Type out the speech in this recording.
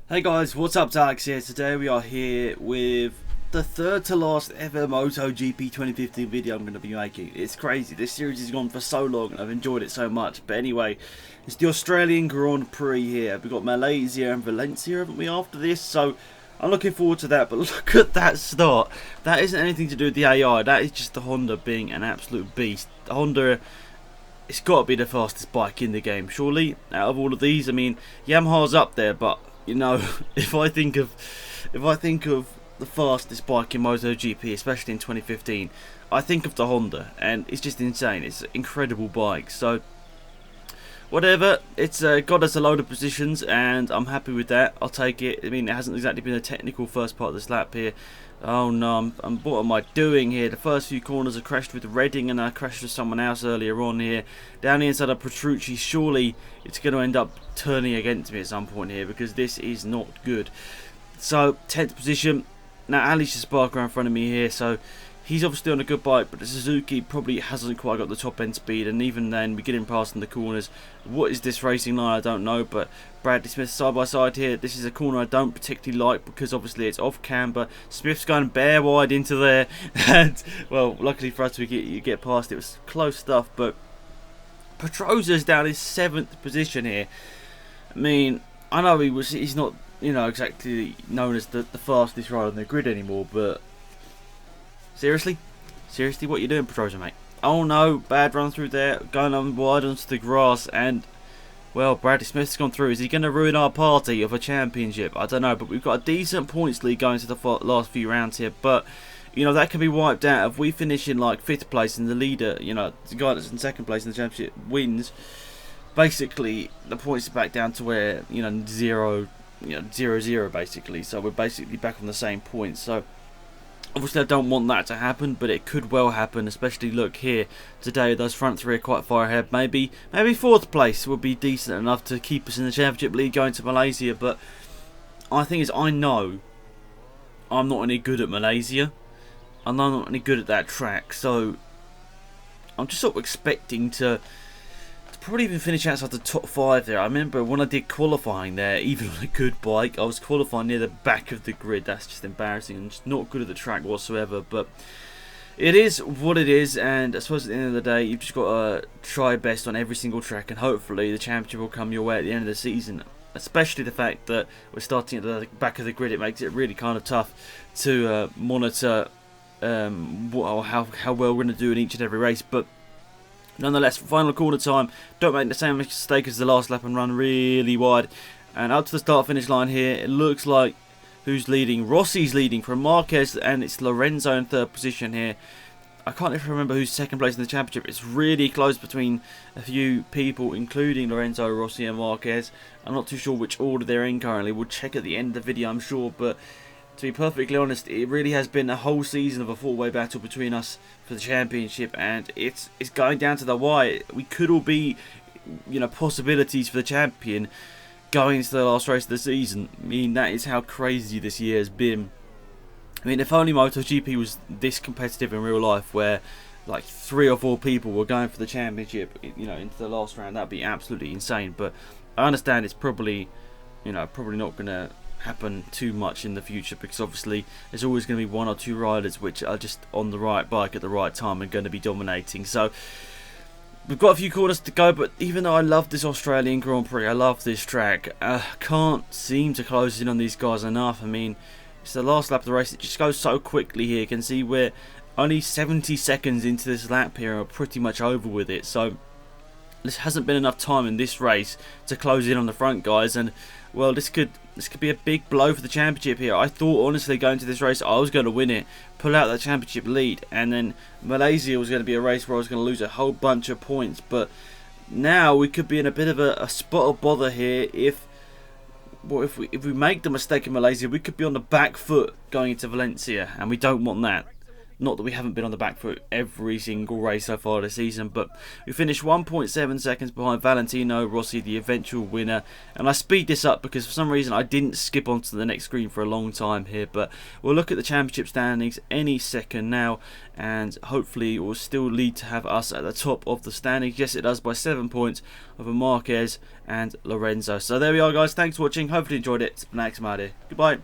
Hey guys, what's up? Alex here. Today we are here with the third to last ever MotoGP 2015 video I'm going to be making. It's crazy, this series has gone for so long and I've enjoyed it so much. But anyway, it's the Australian Grand Prix here. We've got Malaysia and Valencia, haven't we, after this? So I'm looking forward to that, but look at that start. That isn't anything to do with the AI, that is just the Honda being an absolute beast. The Honda, it's got to be the fastest bike in the game, surely, out of all of these. I mean, Yamaha's up there, but you know, if I think of the fastest bike in MotoGP, especially in 2015, I think of the Honda, and it's just insane. It's an incredible bike. So whatever, it's got us a load of positions, and I'm happy with that. I'll take it. I mean, it hasn't exactly been a technical first part of this lap here. Oh no, what am I doing here? The first few corners I crashed with Redding and I crashed with someone else earlier on here. Down the inside of Petrucci, surely it's going to end up turning against me at some point here because this is not good. So, 10th position. Now, Alicia Sparker in front of me here, so he's obviously on a good bike, but the Suzuki probably hasn't quite got the top end speed, and even then, we get him past in the corners. What is this racing line? I don't know, but Bradley Smith side by side here. This is a corner I don't particularly like because obviously it's off camber. Smith's going bare wide into there, and well, luckily for us, you get past it. It was close stuff, but Pedrosa's down in 7th position here. I mean, I know he's not, you know, exactly known as the fastest rider on the grid anymore, but seriously? Seriously, what you doing, Pedrosa, mate? Oh no, bad run through there, going on wide onto the grass, and well, Bradley Smith's gone through. Is he going to ruin our party of a championship? I don't know, but we've got a decent points lead going to the last few rounds here, but you know, that can be wiped out if we finish in like 5th place and the leader, you know, the guy that's in 2nd place in the championship wins. Basically, the points are back down to where, you know, 0-0 basically, so we're basically back on the same points. So obviously I don't want that to happen, but it could well happen, especially look here today, those front three are quite far ahead. Maybe 4th place would be decent enough to keep us in the championship league going to Malaysia, but I think is I know I'm not any good at Malaysia, and I'm not any good at that track, so I'm just sort of expecting to probably even finish outside the top 5 there. I remember when I did qualifying there, even on a good bike, I was qualifying near the back of the grid. That's just embarrassing and just not good at the track whatsoever, but it is what it is, and I suppose at the end of the day you've just got to try best on every single track, and hopefully the championship will come your way at the end of the season. Especially the fact that we're starting at the back of the grid, it makes it really kind of tough to monitor how well we're going to do in each and every race. But nonetheless, final corner time, don't make the same mistake as the last lap and run really wide. And up to the start finish line here, it looks like who's leading? Rossi's leading from Marquez, and it's Lorenzo in 3rd position here. I can't even remember who's 2nd place in the championship. It's really close between a few people, including Lorenzo, Rossi and Marquez. I'm not too sure which order they're in currently. We'll check at the end of the video, I'm sure, but to be perfectly honest, it really has been a whole season of a four-way battle between us for the championship, and it's going down to the wire. We could all be, you know, possibilities for the champion going into the last race of the season. I mean, that is how crazy this year has been. I mean, if only MotoGP was this competitive in real life, where like 3 or 4 people were going for the championship, you know, into the last round, that'd be absolutely insane. But I understand it's probably, you know, probably not going to happen too much in the future, because obviously there's always going to be 1 or 2 riders which are just on the right bike at the right time and going to be dominating. So we've got a few corners to go, but even though I love this Australian Grand Prix, I love this track, I can't seem to close in on these guys enough. I mean, it's the last lap of the race, it just goes so quickly here. You can see we're only 70 seconds into this lap here and we're pretty much over with it. So there hasn't been enough time in this race to close in on the front guys, and well, this could be a big blow for the championship here. I thought, honestly, going to this race, I was going to win it, pull out that championship lead, and then Malaysia was going to be a race where I was going to lose a whole bunch of points. But now we could be in a bit of a spot of bother here. If we make the mistake in Malaysia, we could be on the back foot going into Valencia, and we don't want that. Not that we haven't been on the back foot every single race so far this season, but we finished 1.7 seconds behind Valentino Rossi, the eventual winner. And I speed this up because for some reason I didn't skip onto the next screen for a long time here, but we'll look at the championship standings any second now, and hopefully it will still lead to have us at the top of the standings. Yes, it does, by 7 points over Marquez and Lorenzo. So there we are, guys. Thanks for watching. Hopefully you enjoyed it. It's been Alex Goodbye.